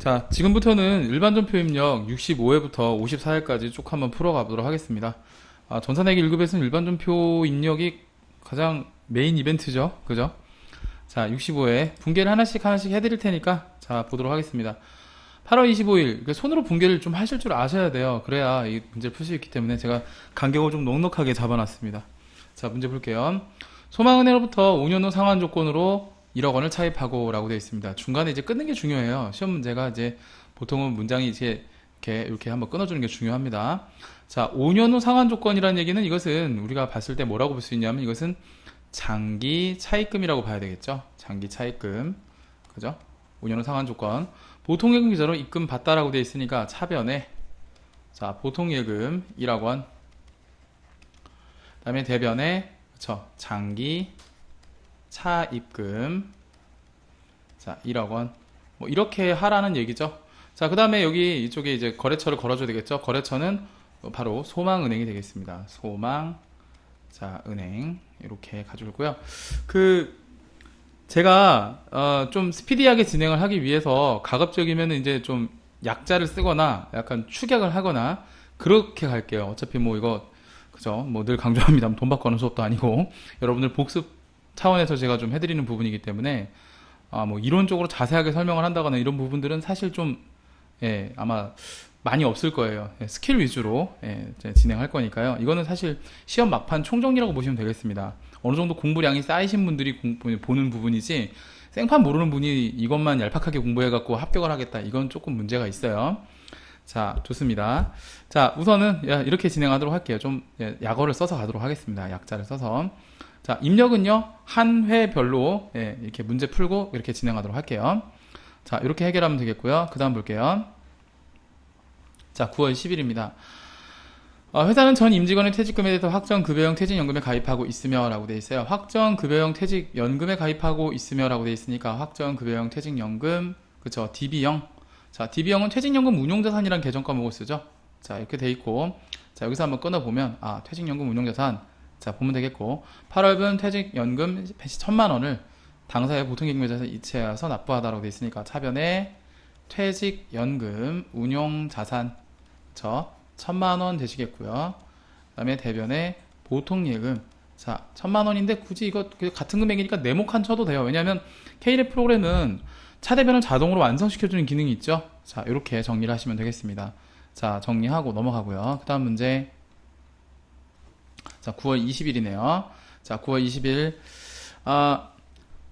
자, 지금부터는 일반 전표 입력 65회부터 54회까지 쭉 한번 풀어가 보도록 하겠습니다. 전산회계 1급에서는 일반 전표 입력이 가장 메인 이벤트죠. 그죠? 자, 65회 분계를 하나씩 해드릴 테니까 자, 보도록 하겠습니다. 8월 25일 손으로 분계를 좀 하실 줄 아셔야 돼요. 그래야 이 문제를 풀 수 있기 때문에 제가 간격을 좀 넉넉하게 잡아놨습니다. 자, 문제 볼게요. 소망은행으로부터 5년 후 상환 조건으로 1억 원을 차입하고 라고 되어 있습니다. 중간에 이제 끊는 게 중요해요. 시험 문제가 이제 보통은 문장이 이제 이렇게 한번 끊어주는 게 중요합니다. 자, 5년 후 상환 조건이라는 얘기는 이것은 우리가 봤을 때 뭐라고 볼 수 있냐면 이것은 장기 차입금이라고 봐야 되겠죠. 장기 차입금. 그죠? 5년 후 상환 조건. 보통예금 계좌로 입금 받다라고 되어 있으니까 차변에 자, 보통예금 1억 원. 그 다음에 대변에 그쵸? 장기 차입금 자 1억 원 뭐 이렇게 하라는 얘기죠. 자, 그 다음에 여기 이쪽에 이제 거래처를 걸어줘야 되겠죠. 거래처는 바로 소망은행이 되겠습니다. 소망 자 은행 이렇게 가져올고요. 제가 좀 스피디하게 진행을 하기 위해서 가급적이면 이제 좀 약자를 쓰거나 약간 축약을 하거나 그렇게 갈게요. 어차피 뭐 이거 그죠? 뭐 늘 강조합니다. 돈 받고 하는 수업도 아니고 여러분들 복습 차원에서 제가 좀 해드리는 부분이기 때문에 뭐 이론적으로 자세하게 설명을 한다거나 이런 부분들은 사실 좀 아마 많이 없을 거예요. 스킬 위주로 진행할 거니까요. 이거는 사실 시험 막판 총정리라고 보시면 되겠습니다. 어느 정도 공부량이 쌓이신 분들이 보는 부분이지 생판 모르는 분이 이것만 얄팍하게 공부해갖고 합격을 하겠다. 이건 조금 문제가 있어요. 자, 좋습니다. 자, 우선은 이렇게 진행하도록 할게요. 좀 약어를 써서 가도록 하겠습니다. 약자를 써서. 자, 입력은요 한 회별로 이렇게 문제 풀고 이렇게 진행하도록 할게요. 자, 이렇게 해결하면 되겠고요. 그 다음 볼게요. 자, 9월 10일입니다. 회사는 전 임직원의 퇴직금에 대해서 확정급여형 퇴직연금에 가입하고 있으며 라고 되어 있어요. 확정급여형 퇴직연금에 가입하고 있으며 라고 되어 있으니까 확정급여형 퇴직연금 그쵸 DB형. 자, DB형은 퇴직연금 운용자산이라는 계정 과목을 쓰죠. 자, 이렇게 돼 있고 자, 여기서 한번 끊어보면 퇴직연금 운용자산 자, 보면 되겠고 8월분 퇴직연금 1000만원을 당사의 보통예금계좌에서 이체해서 납부하다라고 되어 있으니까 차변에 퇴직연금 운용자산 그쵸 1000만원 되시겠고요. 그 다음에 대변에 보통예금 자 1000만원인데 굳이 이거 같은 금액이니까 네모칸 쳐도 돼요. 왜냐하면 K랩 프로그램은 차대변을 자동으로 완성시켜주는 기능이 있죠. 자, 이렇게 정리를 하시면 되겠습니다. 자, 정리하고 넘어가고요. 그 다음 문제 자, 9월 20일이네요. 자, 9월 20일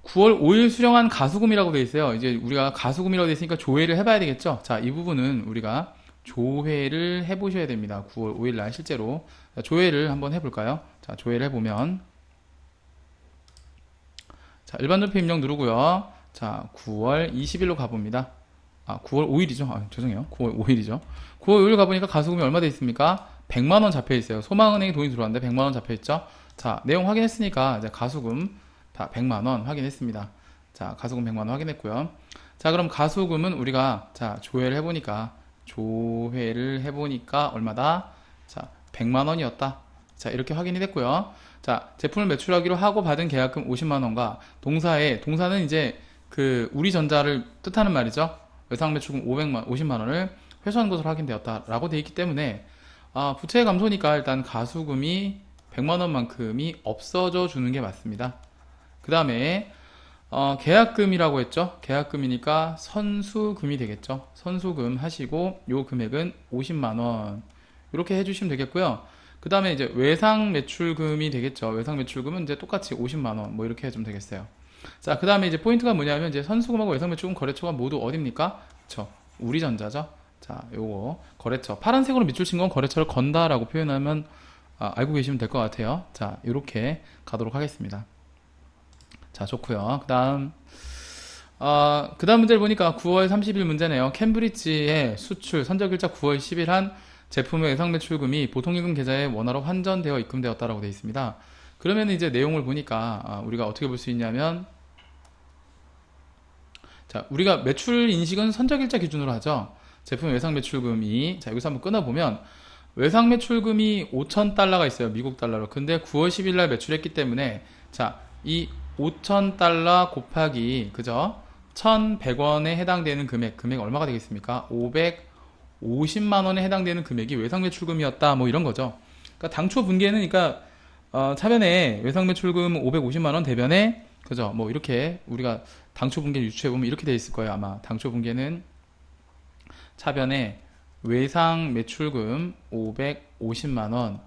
9월 5일 수령한 가수금이라고 되어 있어요. 이제 우리가 가수금이라고 되어 있으니까 조회를 해봐야 되겠죠. 자, 이 부분은 우리가 조회를 해보셔야 됩니다. 9월 5일 날 실제로 자, 조회를 한번 해볼까요? 자, 조회를 해보면 자, 일반 전표 입력 누르고요. 자, 9월 20일로 가봅니다. 9월 5일이죠. 죄송해요. 9월 5일이죠. 9월 5일 가보니까 가수금이 얼마 돼 있습니까? 100만원 잡혀 있어요. 소망은행에 돈이 들어왔는데 100만원 잡혀 있죠. 자, 내용 확인했으니까 이제 가수금 다 100만원 확인했습니다. 자, 가수금 100만원 확인했고요. 자, 그럼 가수금은 우리가 자, 조회를 해보니까 얼마다? 자, 100만원이었다. 자, 이렇게 확인이 됐고요. 자, 제품을 매출하기로 하고 받은 계약금 50만원과 동사는 이제 우리전자를 뜻하는 말이죠. 외상매출금 50만원을 회수한 것으로 확인되었다라고 되어 있기 때문에 부채 감소니까 일단 가수금이 100만원만큼이 없어져 주는 게 맞습니다. 그 다음에 계약금이라고 했죠. 계약금이니까 선수금이 되겠죠. 선수금 하시고 요 금액은 50만원 이렇게 해주시면 되겠고요. 그 다음에 이제 외상매출금이 되겠죠. 외상매출금은 이제 똑같이 50만원 뭐 이렇게 해주면 되겠어요. 자, 그 다음에 이제 포인트가 뭐냐면 이제 선수금하고 외상매출금 거래처가 모두 어딥니까? 그쵸. 우리전자죠. 자, 요거 거래처 파란색으로 밑줄 친 건 거래처를 건다라고 표현하면 알고 계시면 될 것 같아요. 자, 요렇게 가도록 하겠습니다. 자, 좋고요. 그 다음 문제를 보니까 9월 30일 문제네요. 캠브리지의 수출 선적일자 9월 10일 한 제품의 외상매출금이 보통예금 계좌에 원화로 환전되어 입금되었다라고 되어 있습니다. 그러면 이제 내용을 보니까 우리가 어떻게 볼 수 있냐면 자, 우리가 매출 인식은 선적일자 기준으로 하죠. 제품 외상매출금이 자, 여기서 한번 끊어보면 외상매출금이 5,000달러가 있어요. 미국 달러로. 근데 9월 10일 날 매출했기 때문에 자, 이 5,000달러 곱하기 그죠? 1100원에 해당되는 금액 얼마가 되겠습니까? 550만 원에 해당되는 금액이 외상매출금이었다. 뭐 이런 거죠. 그러니까 당초 분기에는 그러니까 차변에 외상매출금 550만 원 대변에 그죠? 뭐 이렇게 우리가 당초 분기를 유추해 보면 이렇게 돼 있을 거예요. 아마 당초 분기에는 차변에 외상매출금 550만 원,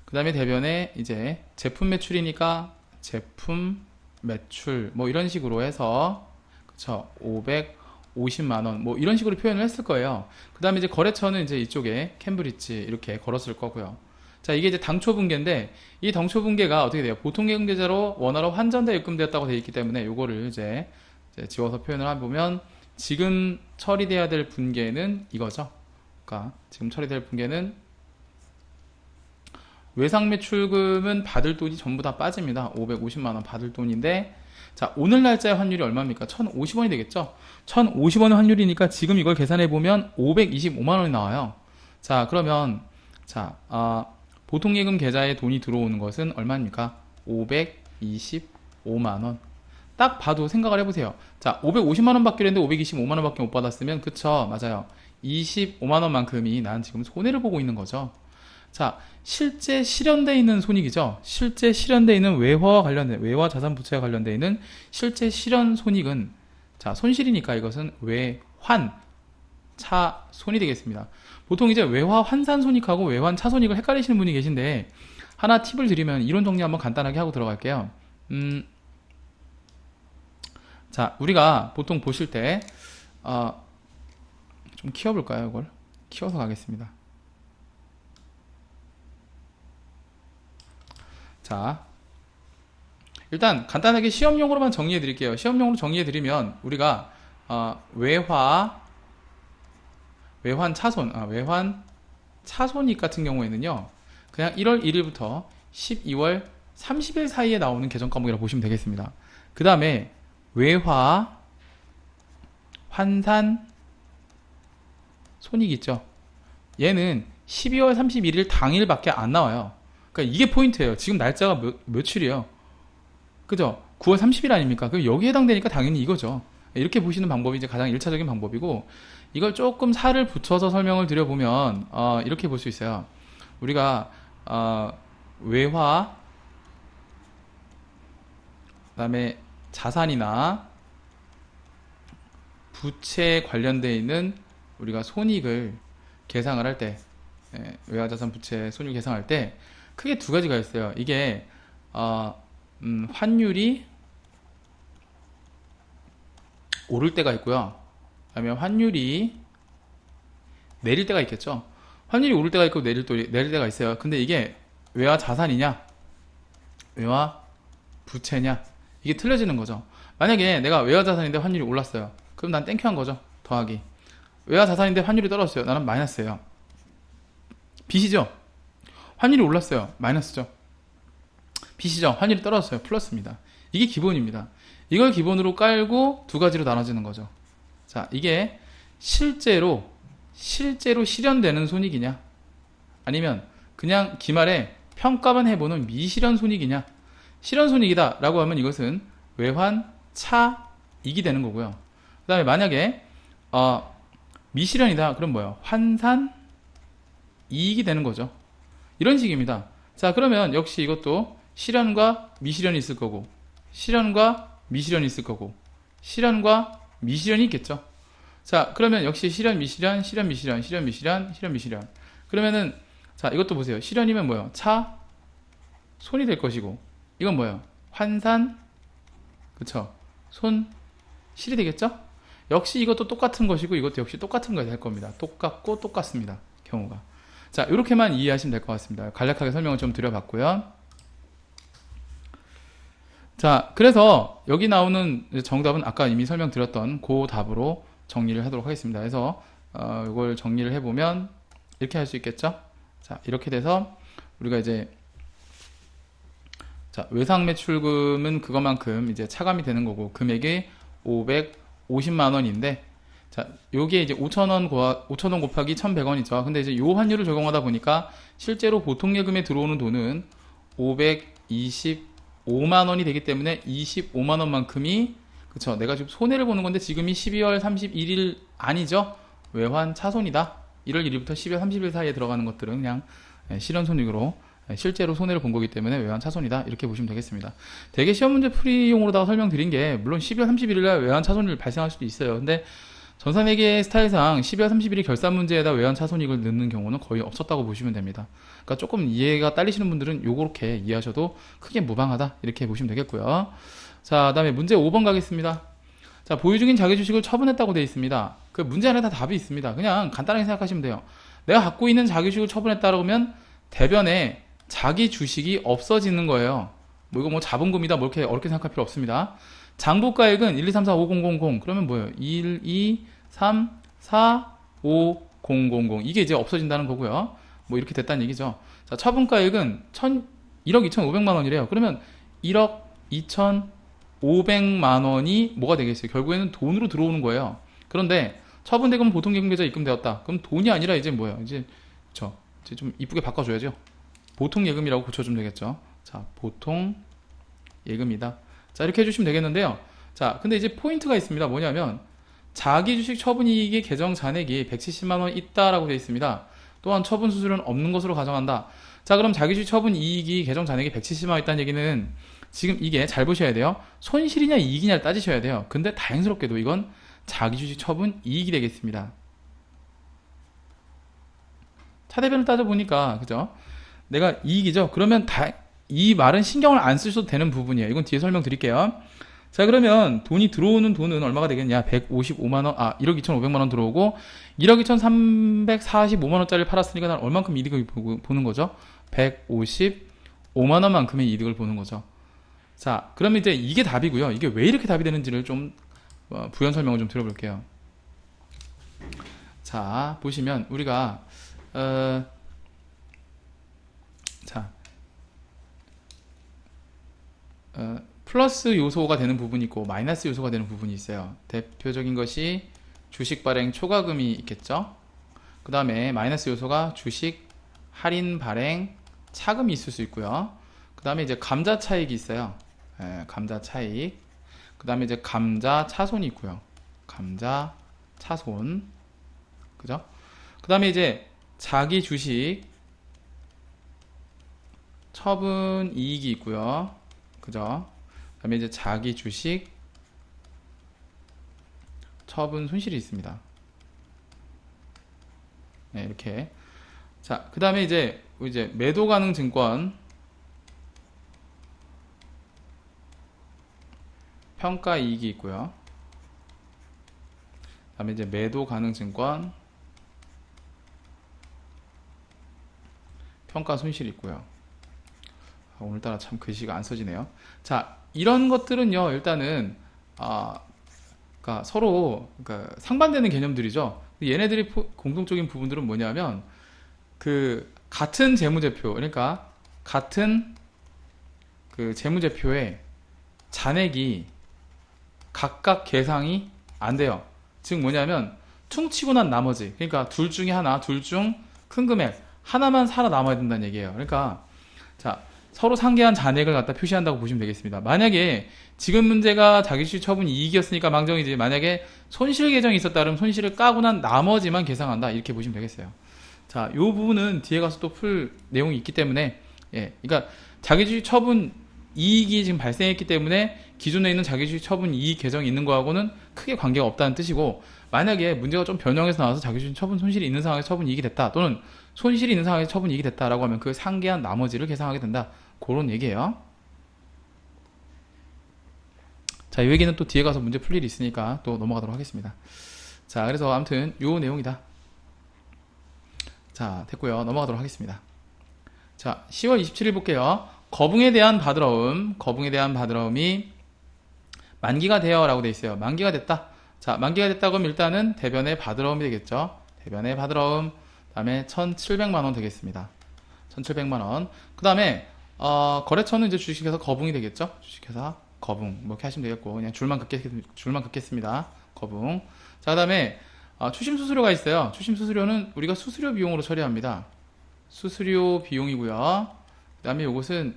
그 다음에 대변에 이제 제품 매출이니까 제품 매출 뭐 이런 식으로 해서 그쵸 550만 원 뭐 이런 식으로 표현을 했을 거예요. 그 다음에 이제 거래처는 이제 이쪽에 캠브리지 이렇게 걸었을 거고요. 자, 이게 이제 당초 분계인데 이 당초 분계가 어떻게 돼요? 보통예금 계좌로 원화로 환전돼 입금되었다고 되어 있기 때문에 요거를 이제 지워서 표현을 해보면 지금 처리돼야 될 분계는 이거죠. 그러니까 지금 처리될 분계는 외상매출금은 받을 돈이 전부 다 빠집니다. 550만원 받을 돈인데, 자, 오늘 날짜의 환율이 얼마입니까? 1050원이 되겠죠? 1050원의 환율이니까 지금 이걸 계산해보면 525만원이 나와요. 자, 그러면, 자, 보통예금 계좌에 돈이 들어오는 것은 얼마입니까? 525만원. 딱 봐도 생각을 해보세요. 자, 550만원 받기로 했는데 525만원 밖에 못 받았으면, 그쵸? 맞아요. 25만원만큼이 난 지금 손해를 보고 있는 거죠. 자, 실제 실현되어 있는 손익이죠. 실제 실현되어 있는 외화와 관련된, 외화 자산 부채와 관련되어 있는 실제 실현 손익은, 자, 손실이니까 이것은 외환 차손이 되겠습니다. 보통 이제 외화 환산 손익하고 외환 차손익을 헷갈리시는 분이 계신데, 하나 팁을 드리면 이론 정리 한번 간단하게 하고 들어갈게요. 자, 우리가 보통 보실 때, 좀 키워볼까요, 이걸? 키워서 가겠습니다. 자, 일단 간단하게 시험용으로만 정리해 드릴게요. 시험용으로 정리해 드리면 우리가 외환 차손익 같은 경우에는요, 그냥 1월 1일부터 12월 30일 사이에 나오는 계정 과목이라고 보시면 되겠습니다. 그 다음에 외화 환산 손익 있죠. 얘는 12월 31일 당일밖에 안 나와요. 그러니까 이게 포인트예요. 지금 날짜가 며칠이에요. 그죠? 9월 30일 아닙니까? 그럼 여기에 해당되니까 당연히 이거죠. 이렇게 보시는 방법이 이제 가장 1차적인 방법이고, 이걸 조금 살을 붙여서 설명을 드려보면 이렇게 볼 수 있어요. 우리가 외화 그다음에 자산이나 부채에 관련되어 있는 우리가 손익을 계상을 할 때, 외화자산 부채 손익 계상할 때 크게 두 가지가 있어요. 이게 환율이 오를 때가 있고요. 그다음에 환율이 내릴 때가 있겠죠. 환율이 오를 때가 있고 내릴 때가 있어요. 근데 이게 외화 자산이냐, 외화 부채냐, 이게 틀려지는 거죠. 만약에 내가 외화 자산인데 환율이 올랐어요. 그럼 난 땡큐한 거죠. 더하기. 외화 자산인데 환율이 떨어졌어요. 나는 마이너스예요. 빚이죠. 환율이 올랐어요. 마이너스죠. 빚이죠. 환율이 떨어졌어요. 플러스입니다. 이게 기본입니다. 이걸 기본으로 깔고 두 가지로 나눠지는 거죠. 자, 이게 실제로 실현되는 손익이냐, 아니면 그냥 기말에 평가만 해보는 미실현 손익이냐. 실현 손익이다 라고 하면 이것은 외환 차익이 되는 거고요. 그 다음에 만약에 미실현이다 그럼 뭐예요? 환산 이익이 되는 거죠. 이런 식입니다. 자, 그러면 역시 이것도 실현과 미실현이 있을 거고, 실현과 미실현이 있을 거고, 실현과 미실현이 있겠죠. 자, 그러면 역시 실현 미실현, 실현 미실현, 실현 미실현, 실현 미실현. 그러면은 자, 이것도 보세요. 실현이면 뭐예요? 차 손이 될 것이고, 이건 뭐예요? 환산, 그쵸? 손 실이 되겠죠? 역시 이것도 똑같은 것이고, 이것도 역시 똑같은 것이 될 겁니다. 똑같고 똑같습니다. 경우가. 자, 이렇게만 이해하시면 될 것 같습니다. 간략하게 설명을 좀 드려봤고요. 자, 그래서 여기 나오는 정답은 아까 이미 설명드렸던 그 답으로 정리를 하도록 하겠습니다. 그래서 이걸 정리를 해보면 이렇게 할 수 있겠죠? 자, 이렇게 돼서 우리가 이제 자, 외상매출금은 그것만큼 이제 차감이 되는 거고, 금액이 550만 원인데, 자, 요게 이제 5,000원 곱하기 1,100원이죠. 근데 이제 요 환율을 적용하다 보니까 실제로 보통예금에 들어오는 돈은 525만 원이 되기 때문에 25만 원만큼이 그쵸. 내가 지금 손해를 보는 건데 지금이 12월 31일 아니죠? 외환 차손이다. 1월 1일부터 12월 30일 사이에 들어가는 것들은 그냥 실현손익으로 실제로 손해를 본 거기 때문에 외환 차손이다. 이렇게 보시면 되겠습니다. 대개 시험 문제 풀이용으로다가 설명드린 게 물론 12월 31일 날 외환 차손이 발생할 수도 있어요. 근데 전산회계 스타일상 12월 30일이 결산 문제에다 외환 차손익을 넣는 경우는 거의 없었다고 보시면 됩니다. 그러니까 조금 이해가 딸리시는 분들은 요렇게 이해하셔도 크게 무방하다. 이렇게 보시면 되겠고요. 자, 그 다음에 문제 5번 가겠습니다. 자, 보유 중인 자기 주식을 처분했다고 되어 있습니다. 그 문제 안에 다 답이 있습니다. 그냥 간단하게 생각하시면 돼요. 내가 갖고 있는 자기 주식을 처분했다라고 하면 대변에 자기 주식이 없어지는 거예요. 뭐 이거 뭐 자본금이다 뭐 이렇게 어렵게 생각할 필요 없습니다. 장부가액은 1, 2, 3, 4, 5, 0, 0, 0 그러면 뭐예요? 1, 2, 3, 4, 5, 0, 0, 0 이게 이제 없어진다는 거고요. 뭐 이렇게 됐다는 얘기죠. 자, 처분가액은 1억 2,500만 원이래요. 그러면 1억 2,500만 원이 뭐가 되겠어요? 결국에는 돈으로 들어오는 거예요. 그런데 처분대금은 보통예금계좌에 입금되었다. 그럼 돈이 아니라 이제 뭐예요? 이제 이제 좀 이쁘게 바꿔줘야죠. 보통예금이라고 고쳐주면 되겠죠. 자, 보통예금이다. 자, 이렇게 해주시면 되겠는데요. 자, 근데 이제 포인트가 있습니다. 뭐냐면 자기 주식 처분이익의 계정 잔액이 170만 원 있다라고 되어 있습니다. 또한 처분 수수료는 없는 것으로 가정한다. 자, 그럼 자기 주식 처분 이익이 계정 잔액이 170만 원 있다는 얘기는 지금 이게 잘 보셔야 돼요. 손실이냐 이익이냐를 따지셔야 돼요. 근데 다행스럽게도 이건 자기 주식 처분 이익이 되겠습니다. 차대변을 따져보니까 그죠? 내가 이익이죠? 그러면 이 말은 신경을 안 쓰셔도 되는 부분이에요. 이건 뒤에 설명드릴게요. 자, 그러면 돈이 들어오는 돈은 얼마가 되겠냐? 155만원, 1억 2,500만원 들어오고 1억 2,345만원짜리를 팔았으니까 난 얼만큼 이득을 보는 거죠? 155만원만큼의 이득을 보는 거죠. 자, 그러면 이제 이게 답이고요. 이게 왜 이렇게 답이 되는지를 좀 부연 설명을 좀 들어볼게요. 자, 보시면 우리가 플러스 요소가 되는 부분이 있고 마이너스 요소가 되는 부분이 있어요. 대표적인 것이 주식 발행 초과금이 있겠죠. 그 다음에 마이너스 요소가 주식 할인 발행 차금이 있을 수 있고요. 그 다음에 이제 감자 차익이 있어요. 감자 차익. 그 다음에 이제 감자 차손이 있고요. 감자 차손. 그죠? 그 다음에 이제 자기 주식 처분 이익이 있고요. 그죠? 그 다음에 이제 자기 주식 처분 손실이 있습니다. 네, 이렇게. 자, 그 다음에 이제 매도 가능 증권 평가 이익이 있고요. 그 다음에 이제 매도 가능 증권 평가 손실이 있고요. 오늘따라 참 글씨가 안 써지네요. 자, 이런 것들은요, 일단은, 그러니까 서로, 그러니까 상반되는 개념들이죠. 얘네들이 공통적인 부분들은 뭐냐면, 같은 재무제표, 그러니까, 같은 재무제표에 잔액이 각각 계상이 안 돼요. 즉 뭐냐면, 퉁치고 난 나머지, 그러니까 둘 중에 하나, 둘 중 큰 금액, 하나만 살아남아야 된다는 얘기예요. 그러니까, 자, 서로 상계한 잔액을 갖다 표시한다고 보시면 되겠습니다. 만약에 지금 문제가 자기주식 처분 이익이었으니까 망정이지, 만약에 손실 계정이 있었다 그러면 손실을 까고 난 나머지만 계상한다 이렇게 보시면 되겠어요. 자, 요 부분은 뒤에 가서 또 풀 내용이 있기 때문에, 그러니까 자기주식 처분 이익이 지금 발생했기 때문에 기존에 있는 자기주식 처분 이익 계정이 있는 거하고는 크게 관계가 없다는 뜻이고, 만약에 문제가 좀 변형해서 나와서 자기주식 처분 손실이 있는 상황에서 처분 이익이 됐다, 또는 손실이 있는 상황에서 처분 이익이 됐다라고 하면 그 상계한 나머지를 계상하게 된다, 그런 얘기예요. 자, 이 얘기는 또 뒤에 가서 문제 풀 일이 있으니까 또 넘어가도록 하겠습니다. 자, 그래서 아무튼 요 내용이다. 자, 됐고요. 넘어가도록 하겠습니다. 자, 10월 27일 볼게요. 거붕에 대한 바드러움이 만기가 되어 라고 돼 있어요. 만기가 됐다. 자, 만기가 됐다고 하면 일단은 대변의 바드러움이 되겠죠. 대변의 바드러움, 그 다음에 1,700만원 되겠습니다. 1,700만원. 그 다음에 거래처는 이제 주식회사 거붕이 되겠죠. 주식회사 거붕, 뭐 이렇게 하시면 되겠고, 그냥 줄만 긋겠습니다. 거붕. 자, 그 다음에 추심 수수료가 있어요. 추심 수수료는 우리가 수수료 비용으로 처리합니다. 수수료 비용이고요. 그 다음에 이것은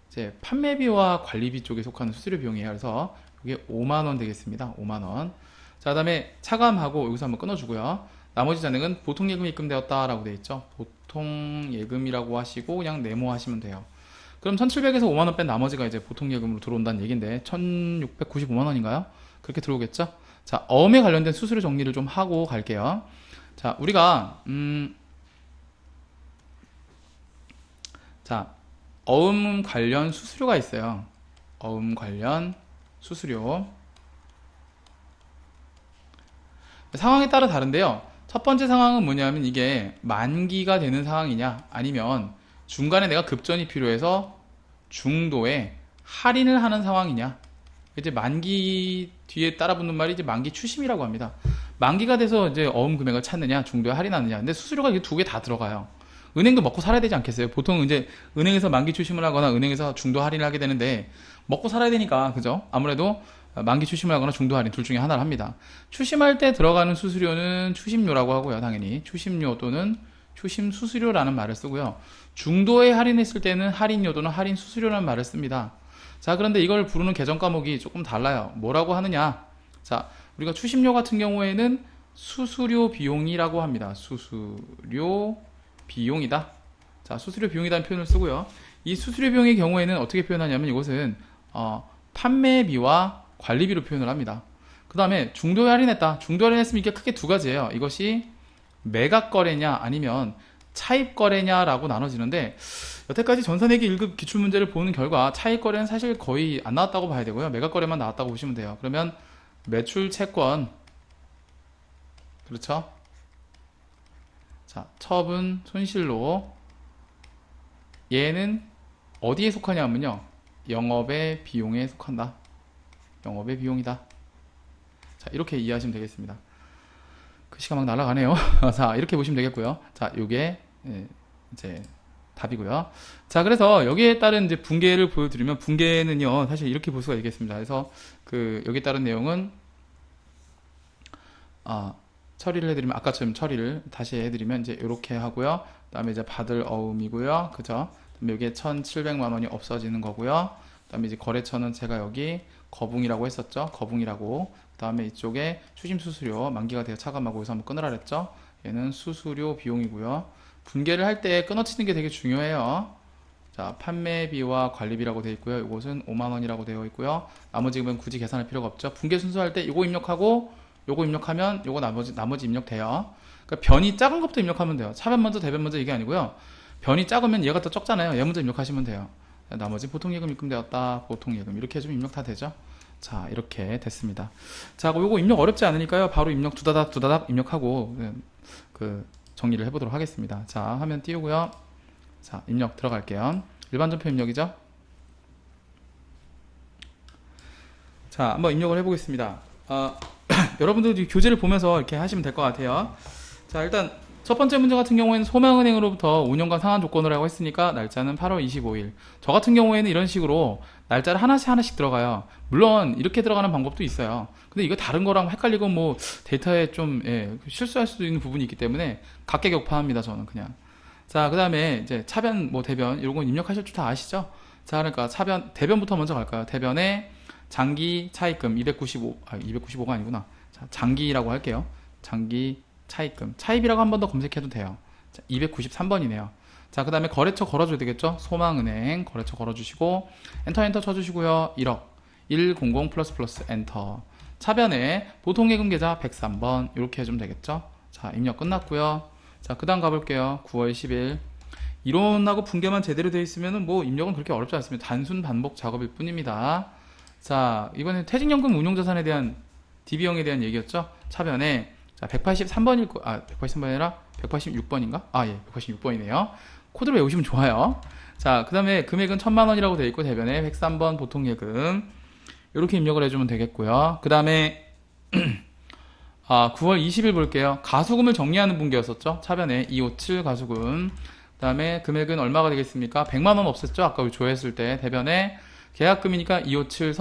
이제 판매비와 관리비 쪽에 속하는 수수료 비용이에요. 그래서 이게 5만원 되겠습니다. 5만원. 자, 그 다음에 차감하고 여기서 한번 끊어주고요. 나머지 잔액은 보통예금이 입금되었다 라고 되어 있죠. 보통예금이라고 하시고 그냥 네모하시면 돼요. 그럼 1700에서 5만원 뺀 나머지가 이제 보통예금으로 들어온다는 얘기인데 1695만원인가요? 그렇게 들어오겠죠? 자, 어음에 관련된 수수료 정리를 좀 하고 갈게요. 자, 우리가 자, 어음 관련 수수료가 있어요. 어음 관련 수수료. 상황에 따라 다른데요. 첫 번째 상황은 뭐냐면 이게 만기가 되는 상황이냐 아니면 중간에 내가 급전이 필요해서 중도에 할인을 하는 상황이냐. 이제 만기 뒤에 따라붙는 말이 이제 만기 추심이라고 합니다. 만기가 돼서 이제 어음 금액을 찾느냐 중도에 할인하느냐. 근데 수수료가 두 개 다 들어가요. 은행도 먹고 살아야 되지 않겠어요? 보통 이제 은행에서 만기 추심을 하거나 은행에서 중도 할인을 하게 되는데 먹고 살아야 되니까 그죠? 아무래도 만기 추심을 하거나 중도 할인 둘 중에 하나를 합니다. 추심할 때 들어가는 수수료는 추심료라고 하고요. 당연히 추심료 또는 추심 수수료라는 말을 쓰고요. 중도에 할인했을 때는 할인료 또는 할인 수수료라는 말을 씁니다. 자, 그런데 이걸 부르는 계정 과목이 조금 달라요. 뭐라고 하느냐? 자, 우리가 추심료 같은 경우에는 수수료 비용이라고 합니다. 수수료 비용이다. 자, 수수료 비용이라는 표현을 쓰고요. 이 수수료 비용의 경우에는 어떻게 표현하냐면 이것은 판매비와 관리비로 표현을 합니다. 그 다음에 중도에 할인했다. 중도에 할인했으면 이게 크게 두 가지예요. 이것이 매각 거래냐 아니면 차입 거래냐라고 나눠지는데 여태까지 전산회계 1급 기출문제를 보는 결과 차입 거래는 사실 거의 안 나왔다고 봐야 되고요. 매각 거래만 나왔다고 보시면 돼요. 그러면 매출 채권, 그렇죠? 자, 처분 손실로 얘는 어디에 속하냐면요. 영업의 비용에 속한다. 영업의 비용이다. 자, 이렇게 이해하시면 되겠습니다. 글씨가 막 날아가네요. 자, 이렇게 보시면 되겠고요. 자, 요게 이제 답이고요. 자, 그래서 여기에 따른 이제 분계를 보여드리면 분계는요, 사실 이렇게 볼 수가 있겠습니다. 그래서 여기에 따른 내용은 처리를 해드리면 아까처럼 처리를 다시 해드리면 이제 이렇게 하고요. 그다음에 이제 받을 어음이고요, 그죠? 그다음에 여기에 1,700만 원이 없어지는 거고요. 그다음에 이제 거래처는 제가 여기 거붕이라고 했었죠. 거붕이라고. 그다음에 이쪽에 추심 수수료 만기가 되어 차감하고 여기서 한번 끊으라 그랬죠. 얘는 수수료 비용이고요. 분계를 할 때 끊어치는 게 되게 중요해요. 자, 판매비와 관리비라고 되어 있고요. 이것은 5만 원이라고 되어 있고요. 나머지 금은 굳이 계산할 필요가 없죠. 분계 순서할 때 이거 입력하고 요거 입력하면 요거 나머지 입력돼요. 그러니까 변이 작은 것부터 입력하면 돼요. 차변 먼저 대변 먼저 이게 아니고요. 변이 작으면 얘가 더 적잖아요. 얘 먼저 입력하시면 돼요. 나머지 보통예금 입금되었다. 보통예금 이렇게 해주면 입력 다 되죠. 자, 이렇게 됐습니다. 자, 요거 입력 어렵지 않으니까요. 바로 입력 두다닥 입력하고 정리를 해보도록 하겠습니다. 자, 화면 띄우고요. 자, 입력 들어갈게요. 일반 전표 입력이죠. 자, 한번 입력을 해보겠습니다. 여러분들 교재를 보면서 이렇게 하시면 될 것 같아요. 자, 일단 첫 번째 문제 같은 경우에는 소망은행으로부터 5년간 상환 조건을 하고 했으니까 날짜는 8월 25일. 저 같은 경우에는 이런 식으로 날짜를 하나씩 들어가요. 물론 이렇게 들어가는 방법도 있어요. 근데 이거 다른 거랑 헷갈리고 뭐 데이터에 좀 실수할 수도 있는 부분이 있기 때문에 각계격파합니다. 저는 그냥. 자, 그 다음에 이제 차변 대변 이런 건 입력하실 줄 다 아시죠? 자, 그러니까 대변부터 먼저 갈까요? 대변에 장기 차입금 295가 아니구나. 자, 장기라고 할게요. 장기 차입금. 차입이라고 한 번 더 검색해도 돼요. 자, 293번이네요. 자, 그 다음에 거래처 걸어줘야 되겠죠? 소망은행 거래처 걸어주시고 엔터 쳐주시고요. 1억 100 플러스 엔터. 차변에 보통예금 계좌 103번 이렇게 해주면 되겠죠? 자, 입력 끝났고요. 자, 그 다음 가볼게요. 9월 10일 이론하고 분계만 제대로 되어 있으면 뭐 입력은 그렇게 어렵지 않습니다. 단순 반복 작업일 뿐입니다. 자, 이번엔 퇴직연금 운용자산에 대한 DB형에 대한 얘기였죠? 차변에 자, 183번일 거, 183번이 아니라 186번인가? 예, 186번이네요. 코드로 외우시면 좋아요. 자, 그 다음에 금액은 1000만 원이라고 되어 있고, 대변에 103번 보통예금. 이렇게 입력을 해주면 되겠고요. 그 다음에, 9월 20일 볼게요. 가수금을 정리하는 분계였었죠? 차변에 257 가수금. 그 다음에 금액은 얼마가 되겠습니까? 100만 원 없었죠? 아까 조회했을 때. 대변에 계약금이니까 257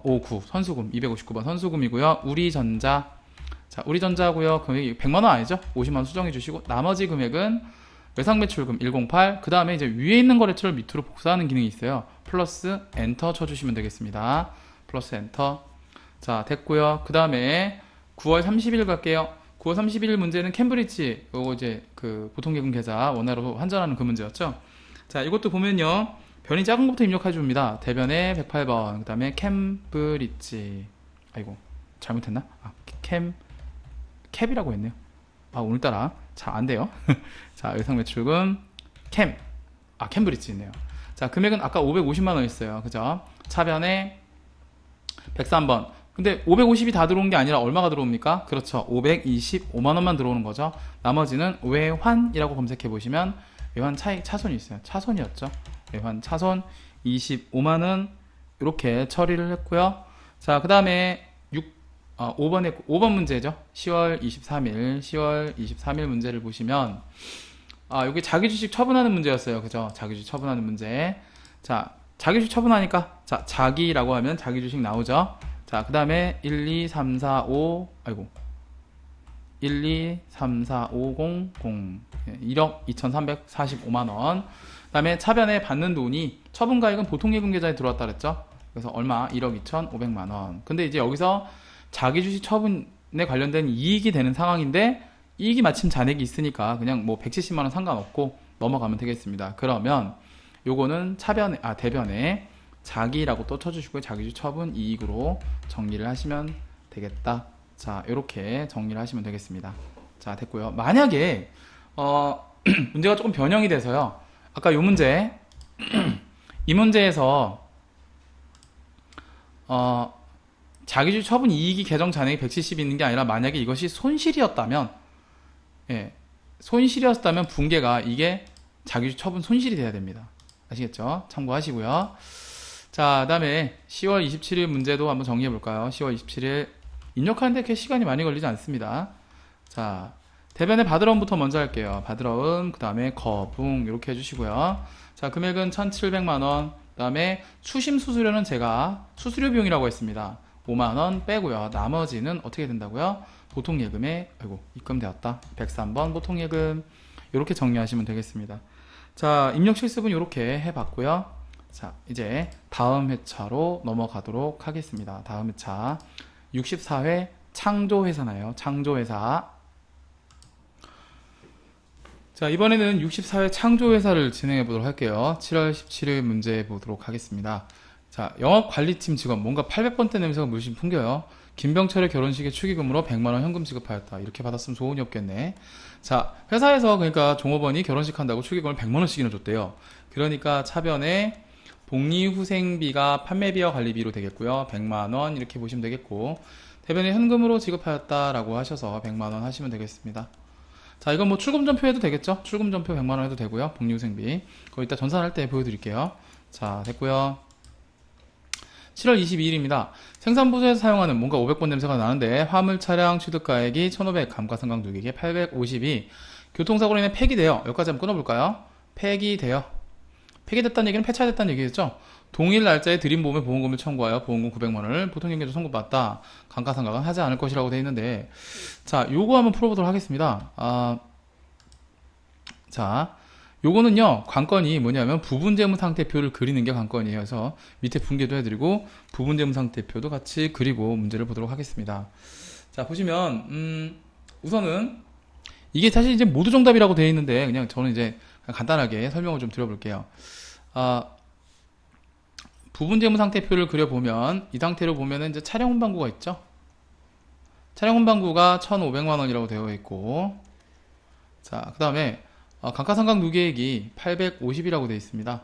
59 선수금 259번 선수금이고요. 우리전자. 자, 우리전자고요. 금액이 100만 원 아니죠? 50만 원 수정해 주시고 나머지 금액은 외상매출금 108, 그 다음에 이제 위에 있는 거래처를 밑으로 복사하는 기능이 있어요. 플러스 엔터 쳐주시면 되겠습니다. 플러스 엔터. 자, 됐고요. 그 다음에 9월 30일 갈게요. 9월 30일 문제는 캠브리지, 요거 이제 그 보통예금 계좌 원화로 환전하는 그 문제였죠. 자, 이것도 보면요. 변이 작은 것부터 입력해 줍니다. 대변에 108번, 그 다음에 캠브리지. 아이고, 잘못했나? 캡이라고 했네요. 오늘따라 잘 안 돼요. 자, 외상매출금, 캠브리지 있네요. 자, 금액은 아까 550만원 있어요. 그죠? 차변에 103번. 근데 550이 다 들어온 게 아니라 얼마가 들어옵니까? 그렇죠. 525만원만 들어오는 거죠. 나머지는 외환이라고 검색해 보시면 외환 차손이 있어요. 차손이었죠. 외환 차손 25만원 이렇게 처리를 했고요. 자, 그 다음에 5번 문제죠. 10월 23일 문제를 보시면 여기 자기주식 처분하는 문제였어요. 그죠? 자기주식 처분하는 문제. 자, 자기주식 처분하니까 자, 자기라고 하면 자기주식 나오죠. 자, 그 다음에 1, 2, 3, 4, 5 1, 2, 3, 4, 5, 0, 0 1억 2345만원. 그 다음에 차변에 받는 돈이 처분가액은 보통예금 계좌에 들어왔다 그랬죠. 그래서 얼마? 1억 2,500만원. 근데 이제 여기서 자기주식 처분에 관련된 이익이 되는 상황인데 이익이 마침 잔액이 있으니까 그냥 뭐 170만원 상관없고 넘어가면 되겠습니다. 그러면 요거는 대변에 자기라고 또 쳐주시고요. 자기주식 처분 이익으로 정리를 하시면 되겠다. 자, 이렇게 정리를 하시면 되겠습니다. 자, 됐고요. 만약에 문제가 조금 변형이 돼서요. 아까 요 문제 이 문제에서 자기주식 처분 이익이 계정 잔액이 170이 있는 게 아니라 만약에 이것이 손실이었다면 손실이었다면 분계가 이게 자기주식 처분 손실이 돼야 됩니다. 아시겠죠? 참고하시고요. 자, 그 다음에 10월 27일 문제도 한번 정리해 볼까요? 10월 27일 입력하는데 그렇게 시간이 많이 걸리지 않습니다. 자, 대변의 바드러움부터 먼저 할게요. 바드러움, 그 다음에 거붕 이렇게 해주시고요. 자, 금액은 1,700만원. 그 다음에 수심 수수료는 제가 수수료 비용이라고 했습니다. 5만원 빼고요. 나머지는 어떻게 된다고요? 보통예금에 입금되었다. 103번 보통예금 이렇게 정리하시면 되겠습니다. 자, 입력 실습은 이렇게 해봤고요. 자, 이제 다음 회차로 넘어가도록 하겠습니다. 다음 회차 64회 창조회사나요? 창조회사. 자, 이번에는 64회 창조회사를 진행해 보도록 할게요. 7월 17일 문제 보도록 하겠습니다. 자, 영업관리팀 직원 뭔가 800번대 냄새가 물씬 풍겨요. 김병철의 결혼식에 축의금으로 100만원 현금 지급하였다. 이렇게 받았으면 소원이 없겠네. 자, 회사에서 그러니까 종업원이 결혼식 한다고 축의금을 100만원씩이나 줬대요. 그러니까 차변에 복리후생비가 판매비와 관리비로 되겠고요. 100만원 이렇게 보시면 되겠고, 대변에 현금으로 지급하였다라고 하셔서 100만원 하시면 되겠습니다. 자, 이건 뭐 출금전표 해도 되겠죠? 출금전표 100만원 해도 되고요. 복리후생비 그거 이따 전산할 때 보여드릴게요. 자, 됐고요. 7월 22일입니다. 생산부서에서 사용하는 뭔가 500번 냄새가 나는데 화물 차량 취득가액이 1,500, 감가상각 누기계 852, 교통사고로 인해 폐기돼요. 여기까지 한번 끊어볼까요? 폐기돼요. 폐기됐다는 얘기는 폐차됐다는 얘기겠죠? 동일 날짜에 드림보험에 보험금을 청구하여 보험금 900만원을 보통연계조 송금받다. 감가상각은 하지 않을 것이라고 되어 있는데, 자, 요거 한번 풀어보도록 하겠습니다. 자, 요거는요, 관건이 뭐냐면 부분재무상태표를 그리는 게 관건이에요. 그래서 밑에 분계도 해드리고 부분재무상태표도 같이 그리고 문제를 보도록 하겠습니다. 자, 보시면 우선은 이게 사실 이제 모두 정답이라고 되어 있는데 그냥 저는 이제 간단하게 설명을 좀 드려볼게요. 부분재무상태표를 그려보면 이 상태로 보면은 이제 차량 운반구가 있죠. 차량 운반구가 1,500만원이라고 되어 있고, 자, 그 다음에 감가상각 누계액이 850이라고 되어 있습니다.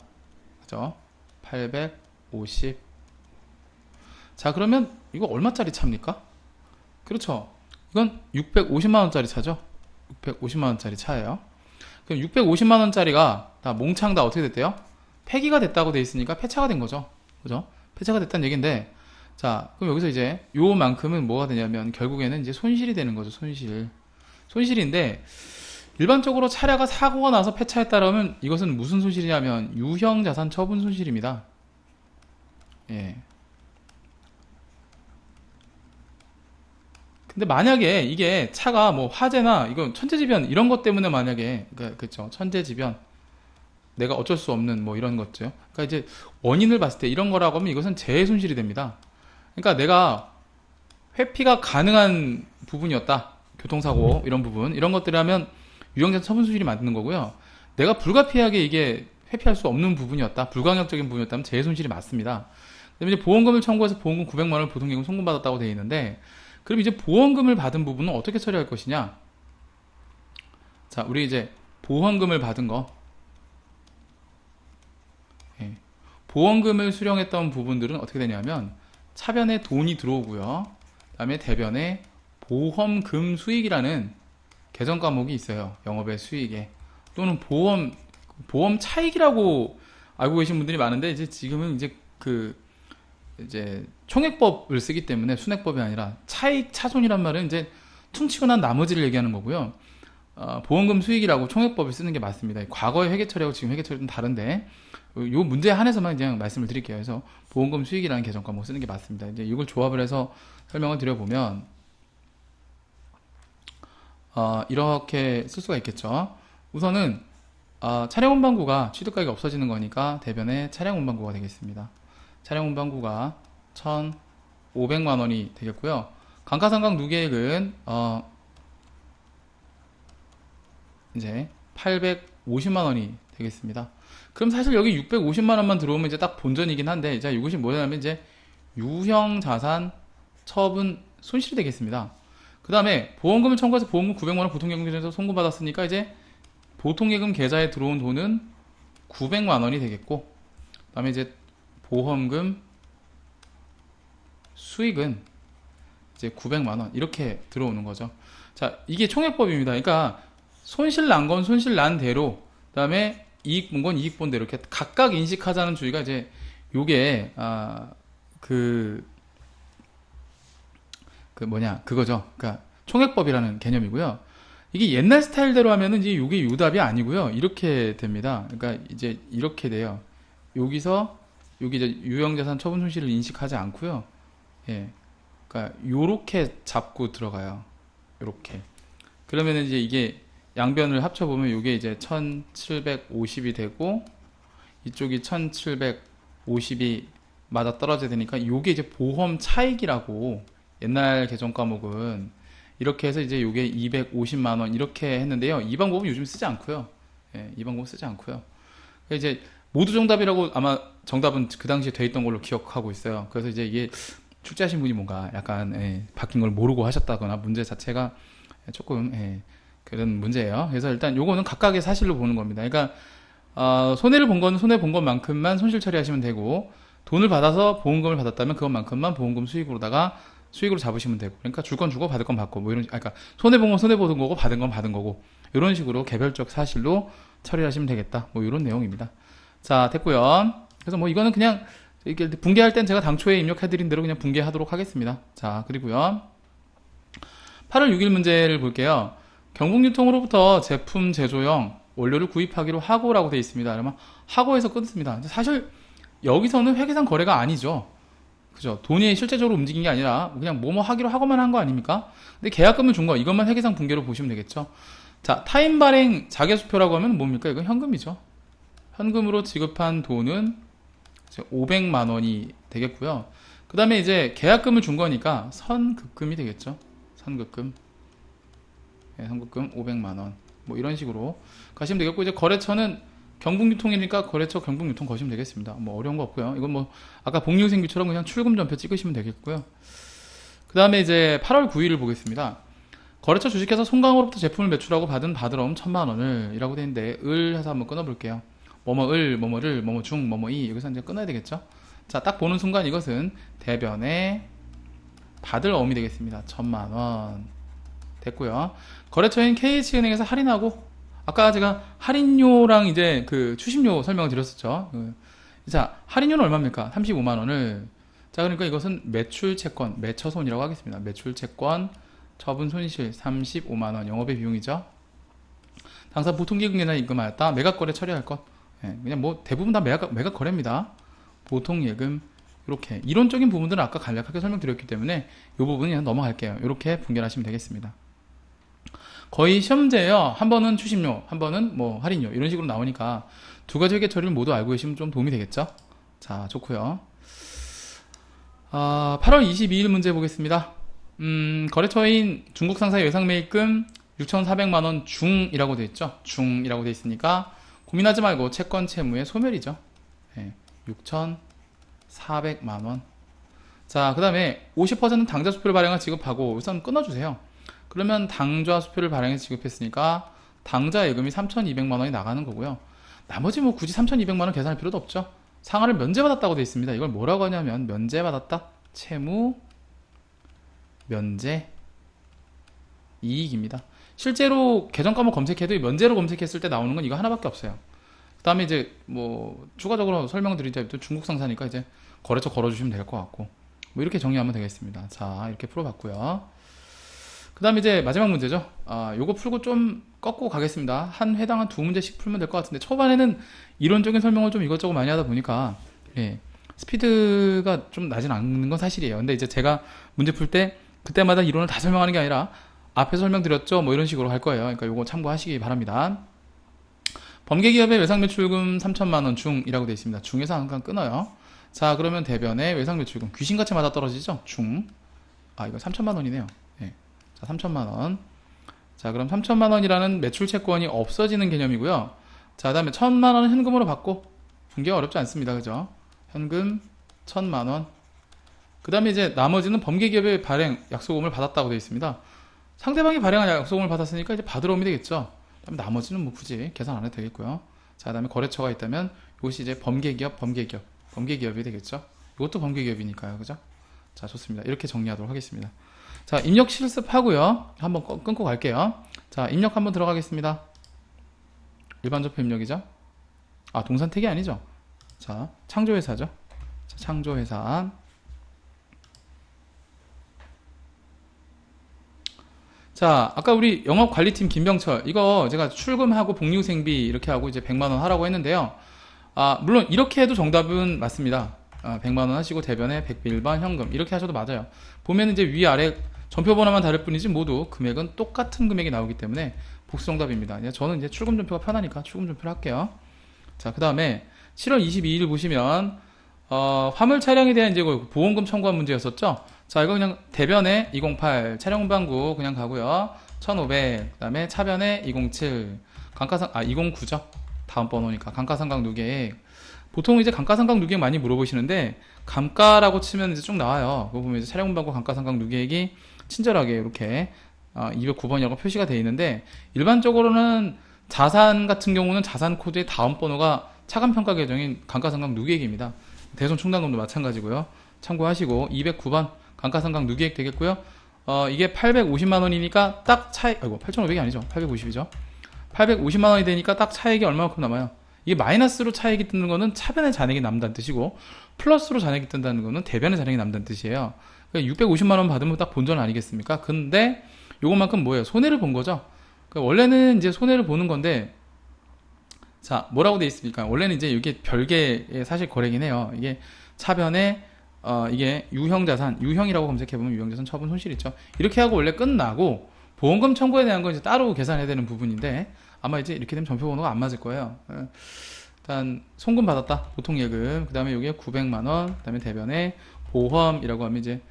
그죠? 850. 자, 그러면 이거 얼마짜리 차입니까? 그렇죠. 이건 650만원짜리 차죠. 650만원짜리 차예요. 그럼 650만원짜리가 다 몽창 다 어떻게 됐대요? 폐기가 됐다고 돼 있으니까 폐차가 된 거죠. 그죠? 폐차가 됐다는 얘기인데, 자, 그럼 여기서 이제 요만큼은 뭐가 되냐면 결국에는 이제 손실이 되는 거죠. 손실인데, 일반적으로 차량가 사고가 나서 폐차했다라면 이것은 무슨 손실이냐면 유형자산 처분 손실입니다. 예. 근데 만약에 이게 차가 뭐 화재나 이건 천재지변 이런 것 때문에 만약에 그러니까 그쵸 천재지변 내가 어쩔 수 없는 뭐 이런 것죠. 그러니까 이제 원인을 봤을 때 이런 거라고 하면 이것은 재해 손실이 됩니다. 그러니까 내가 회피가 가능한 부분이었다. 교통사고 이런 부분 이런 것들이라면 유형자산 처분 손실이 맞는 거고요. 내가 불가피하게 이게 회피할 수 없는 부분이었다. 불가항력적인 부분이었다면 재해 손실이 맞습니다. 그다음에 이제 보험금을 청구해서 보험금 900만 원을 보통예금 송금받았다고 되어 있는데 그럼 이제 보험금을 받은 부분은 어떻게 처리할 것이냐? 자, 우리 이제 보험금을 받은 거 예. 보험금을 수령했던 부분들은 어떻게 되냐면 차변에 돈이 들어오고요. 그 다음에 대변에 보험금 수익이라는 계정 과목이 있어요. 영업의 수익에 또는 보험 차익이라고 알고 계신 분들이 많은데 이제 지금은 이제 총액법을 쓰기 때문에 순액법이 아니라 차익 차손이란 말은 이제 퉁치고 난 나머지를 얘기하는 거고요. 보험금 수익이라고 총액법을 쓰는 게 맞습니다. 과거의 회계 처리하고 지금 회계 처리는 다른데 요 문제에 한해서만 그냥 말씀을 드릴게요. 그래서 보험금 수익이라는 계정 과목 쓰는 게 맞습니다. 이제 이걸 조합을 해서 설명을 드려보면 이렇게 쓸 수가 있겠죠. 우선은 차량 운반구가 취득가액이 없어지는 거니까 대변에 차량 운반구가 되겠습니다. 차량 운반구가 1,500만 원이 되겠고요. 감가상각 누계액은 이제 850만 원이 되겠습니다. 그럼 사실 여기 650만 원만 들어오면 이제 딱 본전이긴 한데 이제 이것이 뭐냐면 이제 유형 자산 처분 손실이 되겠습니다. 그 다음에 보험금을 청구해서 보험금 900만 원 보통예금 계좌에서 송금받았으니까 이제 보통예금 계좌에 들어온 돈은 900만 원이 되겠고 그 다음에 이제 보험금 수익은 이제 900만 원 이렇게 들어오는 거죠. 자, 이게 총액법입니다. 그러니까 손실 난 건 손실 난 대로 그 다음에 이익 본 건 이익 본 대로 이렇게 각각 인식하자는 주의가 이제 요게 그거죠. 그러니까 총액법이라는 개념이고요. 이게 옛날 스타일대로 하면은 이제 요게 요답이 아니고요. 이렇게 됩니다. 그러니까 이제 이렇게 돼요. 여기서 여기 이제 유형자산 처분 손실을 인식하지 않고요. 예. 그러니까 요렇게 잡고 들어가요. 요렇게. 그러면은 이제 이게 양변을 합쳐보면 요게 이제 1750이 되고 이쪽이 1750이 맞아 떨어져야 되니까 요게 이제 보험 차익이라고 옛날 계정 과목은 이렇게 해서 이제 요게 250만 원 이렇게 했는데요. 이 방법은 요즘 쓰지 않고요. 예, 이 방법 쓰지 않고요. 이제 모두 정답이라고 아마 정답은 그 당시에 돼 있던 걸로 기억하고 있어요. 그래서 이제 이게 출제하신 분이 뭔가 약간 바뀐 걸 모르고 하셨다거나 문제 자체가 조금 그런 문제예요. 그래서 일단 요거는 각각의 사실로 보는 겁니다. 그러니까 손해를 본 건 손해 본 것만큼만 손실 처리하시면 되고 돈을 받아서 보험금을 받았다면 그것만큼만 보험금 수익으로다가 수익으로 잡으시면 되고 그러니까 줄 건 주고 받을 건 받고 뭐 이런 그러니까 손해 본 건 손해 보는 거고 받은 건 받은 거고 이런 식으로 개별적 사실로 처리하시면 되겠다. 뭐 이런 내용입니다. 자, 됐고요. 그래서 뭐 이거는 그냥 이렇게 붕괴할 땐 제가 당초에 입력해드린 대로 그냥 붕괴하도록 하겠습니다. 자, 그리고요. 8월 6일 문제를 볼게요. 경북유통으로부터 제품 제조용 원료를 구입하기로 하고라고 되어 있습니다. 그러면 하고에서 끊습니다. 사실 여기서는 회계상 거래가 아니죠. 그죠? 돈이 실제적으로 움직인 게 아니라 그냥 뭐뭐 하기로 하고만 한 거 아닙니까? 근데 계약금을 준 거 이것만 회계상 붕괴로 보시면 되겠죠. 자, 타임 발행 자계수표라고 하면 뭡니까? 이건 현금이죠. 현금으로 지급한 돈은 500만 원이 되겠고요. 그 다음에 이제 계약금을 준 거니까 선급금이 되겠죠. 선급금. 선급금 500만 원. 뭐 이런 식으로 가시면 되겠고 이제 거래처는 경북유통이니까 거래처 경북유통 거시면 되겠습니다. 뭐 어려운 거 없고요. 이건 뭐 아까 복리후생비처럼 그냥 출금 전표 찍으시면 되겠고요. 그 다음에 이제 8월 9일을 보겠습니다. 거래처 주식회사 송강호로부터 제품을 매출하고 받은 받으럼 1000만 원을 이라고 되어 있는데 을 해서 한번 끊어볼게요. 뭐뭐을, 뭐뭐를, 뭐뭐중, 뭐뭐이 여기서 이제 끊어야 되겠죠. 자, 딱 보는 순간 이것은 대변에 받을 어음이 되겠습니다. 1000만 원 됐고요. 거래처인 KH은행에서 할인하고 아까 제가 할인료랑 이제 그 추심료 설명을 드렸었죠. 자, 할인료는 얼마입니까? 35만 원을. 자, 그러니까 이것은 매출 채권, 매처손이라고 하겠습니다. 매출 채권, 처분 손실 35만 원 영업의 비용이죠. 당사 보통예금이나 입금하였다. 매각거래 처리할 것. 그냥 뭐 대부분 다 매각 거래입니다. 보통예금 이렇게 이론적인 부분들은 아까 간략하게 설명드렸기 때문에 이 부분은 그냥 넘어갈게요. 이렇게 분결하시면 되겠습니다. 거의 시험 문제예요. 한 번은 추심료, 한 번은 뭐 할인료 이런 식으로 나오니까 두 가지 회계 처리를 모두 알고 계시면 좀 도움이 되겠죠. 자, 좋고요. 8월 22일 문제 보겠습니다. 거래처인 중국 상사의 외상매입금 6,400만원 중이라고 되어 있죠. 중이라고 되어 있으니까 고민하지 말고 채권 채무의 소멸이죠. 6,400만원. 자, 그 다음에 50% 당좌 수표를 발행한 지급하고 우선 끊어주세요. 그러면 당좌 수표를 발행해서 지급했으니까 당좌 예금이 3,200만원이 나가는 거고요. 나머지 뭐 굳이 3,200만원 계산할 필요도 없죠. 상한을 면제받았다고 되어 있습니다. 이걸 뭐라고 하냐면 면제받았다. 채무 면제 이익입니다. 실제로 계정 과목 검색해도 면제로 검색했을 때 나오는 건 이거 하나밖에 없어요. 그 다음에 이제 뭐 추가적으로 설명드리자면 중국 상사니까 이제 거래처 걸어주시면 될 것 같고 뭐 이렇게 정리하면 되겠습니다. 자, 이렇게 풀어봤고요. 그 다음에 이제 마지막 문제죠. 요거 풀고 좀 꺾고 가겠습니다. 한 회당 한 2문제씩 풀면 될 것 같은데 초반에는 이론적인 설명을 좀 이것저것 많이 하다 보니까 스피드가 좀 나진 않는 건 사실이에요. 근데 이제 제가 문제 풀 때 그때마다 이론을 다 설명하는 게 아니라 앞에서 설명드렸죠 뭐 이런 식으로 할 거예요. 그러니까 요거 참고하시기 바랍니다. 범계기업의 외상매출금 3천만원 중이라고 되어 있습니다. 중에서 항상 끊어요. 자, 그러면 대변의 외상매출금 귀신같이 맞아떨어지죠. 중. 이거 3천만원이네요. 자, 3천만원. 자, 그럼 3천만원이라는 매출채권이 없어지는 개념이고요. 자, 그 다음에 1,000만원은 현금으로 받고 분기가 어렵지 않습니다. 그죠? 현금 1,000만원. 그 다음에 이제 나머지는 범계기업의 발행 약속금을 받았다고 되어 있습니다. 상대방이 발행한 약속금을 받았으니까 이제 받으러 오면 되겠죠. 그다음에 나머지는 뭐 굳이 계산 안 해도 되겠고요. 자, 그 다음에 거래처가 있다면 이것이 이제 범계기업이 되겠죠. 이것도 범계기업이니까요. 그죠? 자, 좋습니다. 이렇게 정리하도록 하겠습니다. 자, 입력 실습하고요. 한번 끊고 갈게요. 자, 입력 한번 들어가겠습니다. 일반적표 입력이죠. 동산택이 아니죠. 자, 창조회사죠. 자, 창조회사. 자, 아까 우리 영업관리팀 김병철 이거 제가 출금하고 복리후생비 이렇게 하고 이제 100만원 하라고 했는데요. 물론 이렇게 해도 정답은 맞습니다. 100만원 하시고 대변에 101번 현금 이렇게 하셔도 맞아요. 보면 이제 위아래 전표번호만 다를 뿐이지 모두 금액은 똑같은 금액이 나오기 때문에 복수 정답입니다. 저는 이제 출금 전표가 편하니까 출금 전표를 할게요. 자, 그 다음에 7월 22일 보시면 화물 차량에 대한 이제 보험금 청구한 문제였었죠. 자, 이거 그냥 대변에 208 차량 운반구 그냥 가고요. 1500 그 다음에 차변에 207 209죠. 다음 번호니까 감가상각 누계액. 보통 이제 감가상각 누계액 많이 물어보시는데 감가라고 치면 이제 쭉 나와요. 그거 보면 이제 차량 운반구 감가상각 누계액이 친절하게 이렇게 209번이라고 표시가 되어 있는데 일반적으로는 자산 같은 경우는 자산 코드의 다음 번호가 차감평가 계정인 감가상각 누계액입니다. 대손 충당금도 마찬가지고요. 참고하시고 209번 감가상각 누계액 되겠고요. 이게 850만원이니까 딱 차액 8,500이 아니죠. 850이죠. 850만원이 되니까 딱 차액이 얼마만큼 남아요. 이게 마이너스로 차액이 뜨는 거는 차변에 잔액이 남다는 뜻이고 플러스로 잔액이 뜬다는 거는 대변에 잔액이 남다는 뜻이에요. 650만원 받으면 딱 본전 아니겠습니까? 근데 요것만큼 뭐예요? 손해를 본 거죠. 원래는 이제 손해를 보는 건데 자, 뭐라고 되어 있습니까? 원래는 이제 이게 별개의 사실 거래긴 해요. 이게 차변에 이게 유형자산, 유형이라고 검색해보면 유형자산 처분 손실 있죠. 이렇게 하고 원래 끝나고 보험금 청구에 대한 건 이제 따로 계산해야 되는 부분인데 아마 이제 이렇게 되면 전표번호가 안 맞을 거예요. 일단 송금 받았다, 보통 예금. 그 다음에 여기에 900만원, 그 다음에 대변에 보험이라고 하면 이제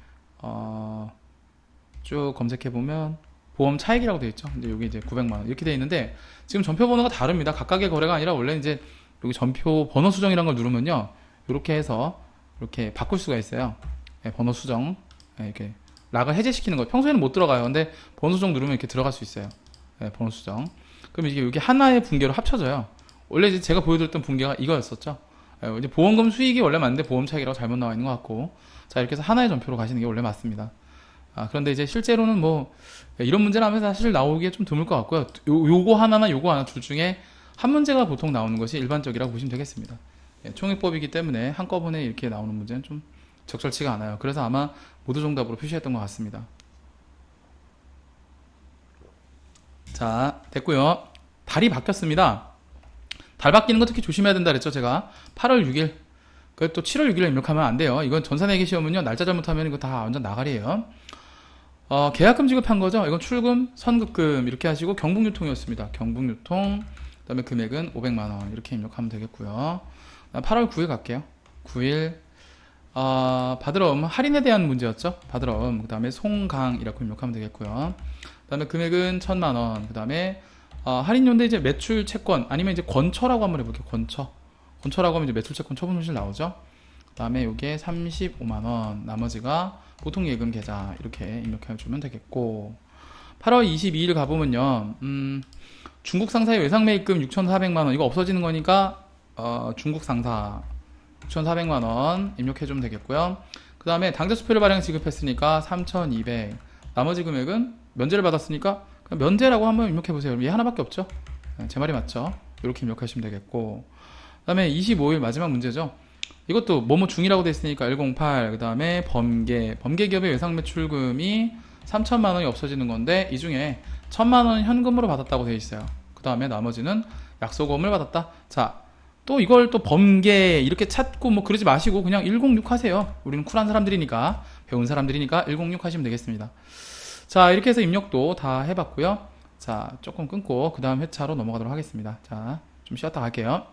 쭉 검색해보면 보험 차익이라고 되어 있죠. 근데 여기 이제 900만원 이렇게 되어 있는데 지금 전표 번호가 다릅니다. 각각의 거래가 아니라 원래 이제 여기 전표 번호 수정이라는 걸 누르면요, 이렇게 해서 이렇게 바꿀 수가 있어요. 번호 수정, 이렇게 락을 해제시키는 거. 평소에는 못 들어가요. 근데 번호 수정 누르면 이렇게 들어갈 수 있어요. 번호 수정. 그럼 이게 여기 하나의 분계로 합쳐져요. 원래 이제 제가 보여드렸던 분계가 이거였었죠. 이제 보험금 수익이 원래 맞는데 보험 차익이라고 잘못 나와 있는 것 같고, 자, 이렇게 해서 하나의 전표로 가시는 게 원래 맞습니다. 그런데 이제 실제로는 뭐 이런 문제는 하면 사실 나오기에 좀 드물 것 같고요. 요거 하나나 요거 하나 둘 중에 한 문제가 보통 나오는 것이 일반적이라고 보시면 되겠습니다. 총액법이기 때문에 한꺼번에 이렇게 나오는 문제는 좀 적절치가 않아요. 그래서 아마 모두 정답으로 표시했던 것 같습니다. 자, 됐고요. 달이 바뀌었습니다. 달 바뀌는 거 특히 조심해야 된다 그랬죠, 제가. 8월 6일 그 또 7월 6일에 입력하면 안 돼요. 이건 전산회계 시험은요, 날짜 잘못하면 이거 다 완전 나가리예요. 계약금 지급한 거죠. 이건 출금, 선급금 이렇게 하시고 경북유통이었습니다. 경북유통, 그다음에 금액은 500만 원 이렇게 입력하면 되겠고요. 8월 9일 갈게요. 9일 바드럼 할인에 대한 문제였죠. 바드럼 그다음에 송강 이렇게 입력하면 되겠고요. 그다음에 금액은 1000만 원. 그다음에 할인료인데 이제 매출 채권 아니면 이제 권처라고 한번 해볼게요. 권처라고 하면 이제 매출 채권 처분 손실 나오죠. 그다음에 요게 35만 원. 나머지가 보통 예금 계좌 이렇게 입력해 주면 되겠고 8월 22일 가보면요. 중국 상사의 외상 매입금 6,400만 원 이거 없어지는 거니까 중국 상사 6,400만원 입력해주면 되겠고요. 그 다음에 당좌수표를 발행 지급했으니까 3,200 나머지 금액은 면제를 받았으니까 그냥 면제라고 한번 입력해보세요. 얘 하나밖에 없죠. 제 말이 맞죠. 이렇게 입력하시면 되겠고 그 다음에 25일 마지막 문제죠. 이것도 뭐뭐 중이라고 돼 있으니까 108 그 다음에 범계 기업의 외상 매출금이 3천만원이 없어지는 건데 이 중에 1,000만원 현금으로 받았다고 돼 있어요. 그 다음에 나머지는 약소금을 받았다. 자, 또 이걸 또 범계 이렇게 찾고 뭐 그러지 마시고 그냥 106 하세요. 우리는 쿨한 사람들이니까 배운 사람들이니까 106 하시면 되겠습니다. 자, 이렇게 해서 입력도 다 해봤고요. 자, 조금 끊고 그 다음 회차로 넘어가도록 하겠습니다. 자, 좀 쉬었다 갈게요.